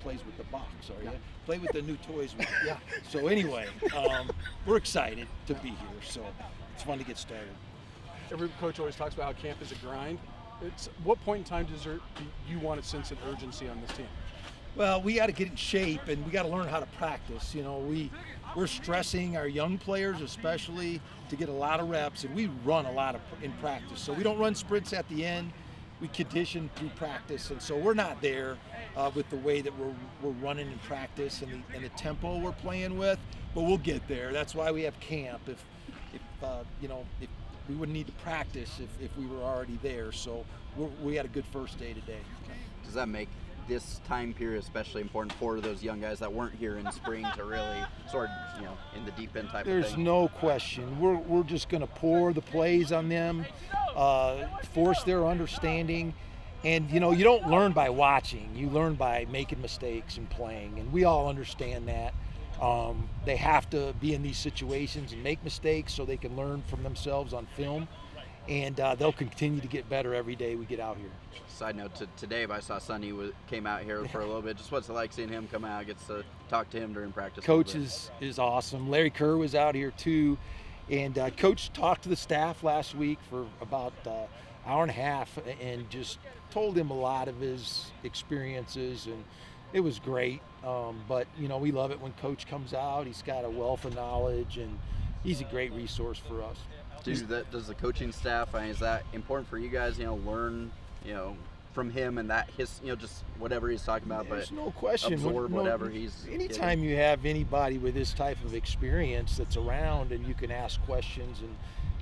plays with the box, are you? Play with the new toys. Yeah. So anyway, we're excited to be here. So it's fun to get started. Every coach always talks about how camp is a grind. What point in time do you want to sense an urgency on this team? Well, we got to get in shape, and we got to learn how to practice. We're stressing our young players, especially, to get a lot of reps, and we run a lot in practice. So we don't run sprints at the end. We condition through practice, and so we're not there with the way that we're running in practice and the tempo we're playing with. But we'll get there. That's why we have camp. If we wouldn't need to practice if we were already there. So we had a good first day today. Does that make this time period especially important for those young guys that weren't here in spring to really sort of, in the deep end type of thing? There's no question. We're just going to pour the plays on them, force their understanding. And, you don't learn by watching. You learn by making mistakes and playing. And we all understand that. They have to be in these situations and make mistakes so they can learn from themselves on film. And they'll continue to get better every day we get out here. Side note, today I saw Sonny came out here for a little bit. Just what's it like seeing him come out, gets to talk to him during practice? Coach is awesome. Larry Kerr was out here too. And Coach talked to the staff last week for about an hour and a half and just told him a lot of his experiences, and it was great. But, we love it when Coach comes out. He's got a wealth of knowledge, and he's a great resource for us. Does the coaching staff, is that important for you guys, learn, from him and that just whatever he's talking about, There's but no question. absorb whatever he's Anytime you have anybody with this type of experience that's around and you can ask questions and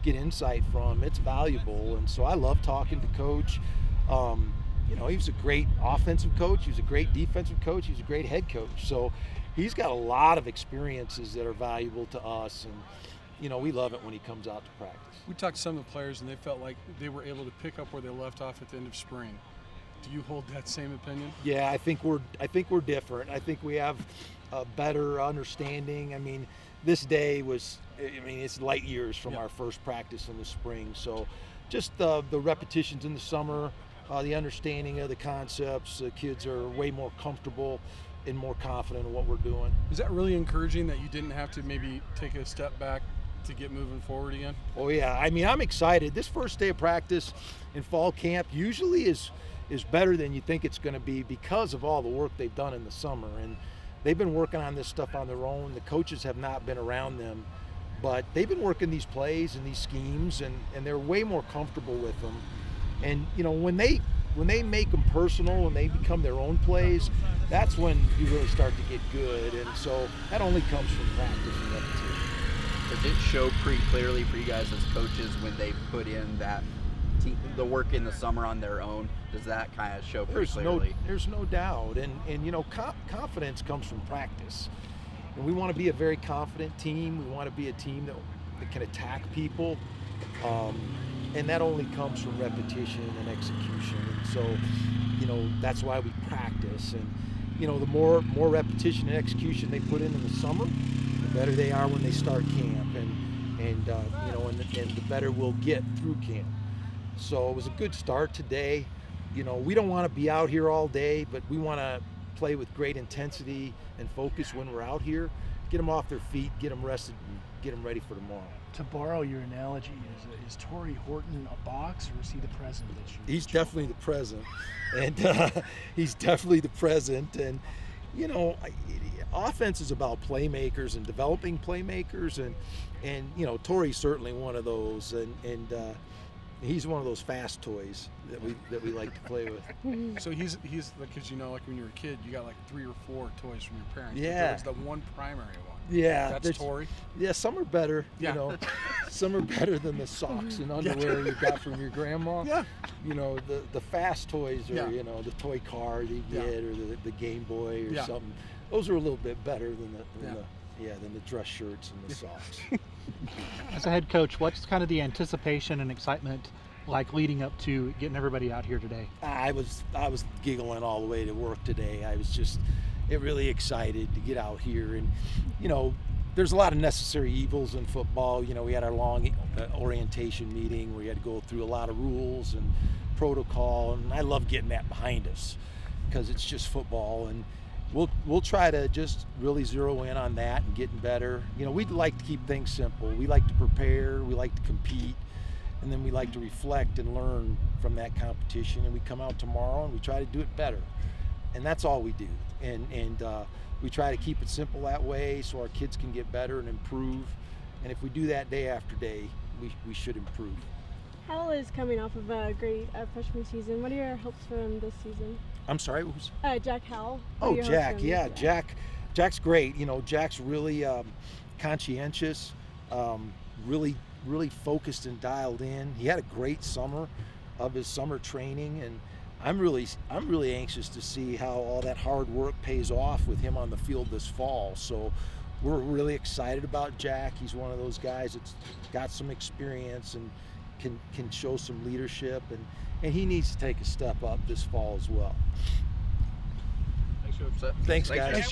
get insight from, it's valuable. And so I love talking to Coach. He was a great offensive coach. He was a great defensive coach. He was a great head coach. So he's got a lot of experiences that are valuable to us. And, we love it when he comes out to practice. We talked to some of the players, and they felt like they were able to pick up where they left off at the end of spring. Do you hold that same opinion? Yeah, I think we're different. I think we have a better understanding. This day was, it's light years from our first practice in the spring. So just the repetitions in the summer, the understanding of the concepts, the kids are way more comfortable and more confident in what we're doing. Is that really encouraging that you didn't have to maybe take a step back to get moving forward again? Oh yeah, I'm excited. This first day of practice in fall camp usually is better than you think it's going to be because of all the work they've done in the summer. And they've been working on this stuff on their own. The coaches have not been around them, but they've been working these plays and these schemes, and they're way more comfortable with them. And when they make them personal, when they become their own plays, that's when you really start to get good. And so that only comes from practice and repetition. Does it show pretty clearly for you guys as coaches when they put in the work in the summer on their own? Does that kind of show pretty clearly? There's no doubt. And confidence comes from practice. And we want to be a very confident team. We want to be a team that can attack people. And that only comes from repetition and execution. And so, that's why we practice. And, the more repetition and execution they put in the summer, the better they are when they start camp. And the better we'll get through camp. So it was a good start today. We don't want to be out here all day, but we want to play with great intensity and focus when we're out here. Get them off their feet, get them rested, and get them ready for tomorrow. To borrow your analogy, is Torrey Horton a box, or is he the president this year? He's definitely the president, and he's definitely the president. And offense is about playmakers and developing playmakers, and Torrey's certainly one of those, and he's one of those fast toys that we like to play with. So he's because like when you were a kid, you got like 3 or 4 toys from your parents. Yeah. But there was the one primary one. Yeah, That's Torrey. Yeah, some are better. Yeah. Some are better than the socks and underwear you got from your grandma. Yeah. The fast toys are the toy car you get, or the Game Boy or something. Those are a little bit better than the dress shirts and the socks. As a head coach, what's kind of the anticipation and excitement like leading up to getting everybody out here today? I was giggling all the way to work today. I was just really excited to get out here. And there's a lot of necessary evils in football. We had our long orientation meeting where we had to go through a lot of rules and protocol, and I love getting that behind us because it's just football. we'll try to just really zero in on that and getting better. We'd like to keep things simple. We like to prepare, we like to compete, and then we like to reflect and learn from that competition. And we come out tomorrow and we try to do it better. And that's all we do. And we try to keep it simple that way so our kids can get better and improve. And if we do that day after day, we should improve. Howell is coming off of a great freshman season. What are your hopes for him this season? I'm sorry, who's? Jack Howell. What are Oh, your hopes Jack, for him yeah, this year? Jack's great. Jack's really conscientious, really focused and dialed in. He had a great summer of his summer training, and I'm really anxious to see how all that hard work pays off with him on the field this fall. So we're really excited about Jack. He's one of those guys that's got some experience and can show some leadership, and he needs to take a step up this fall as well. Thanks, Coach. Thanks, guys.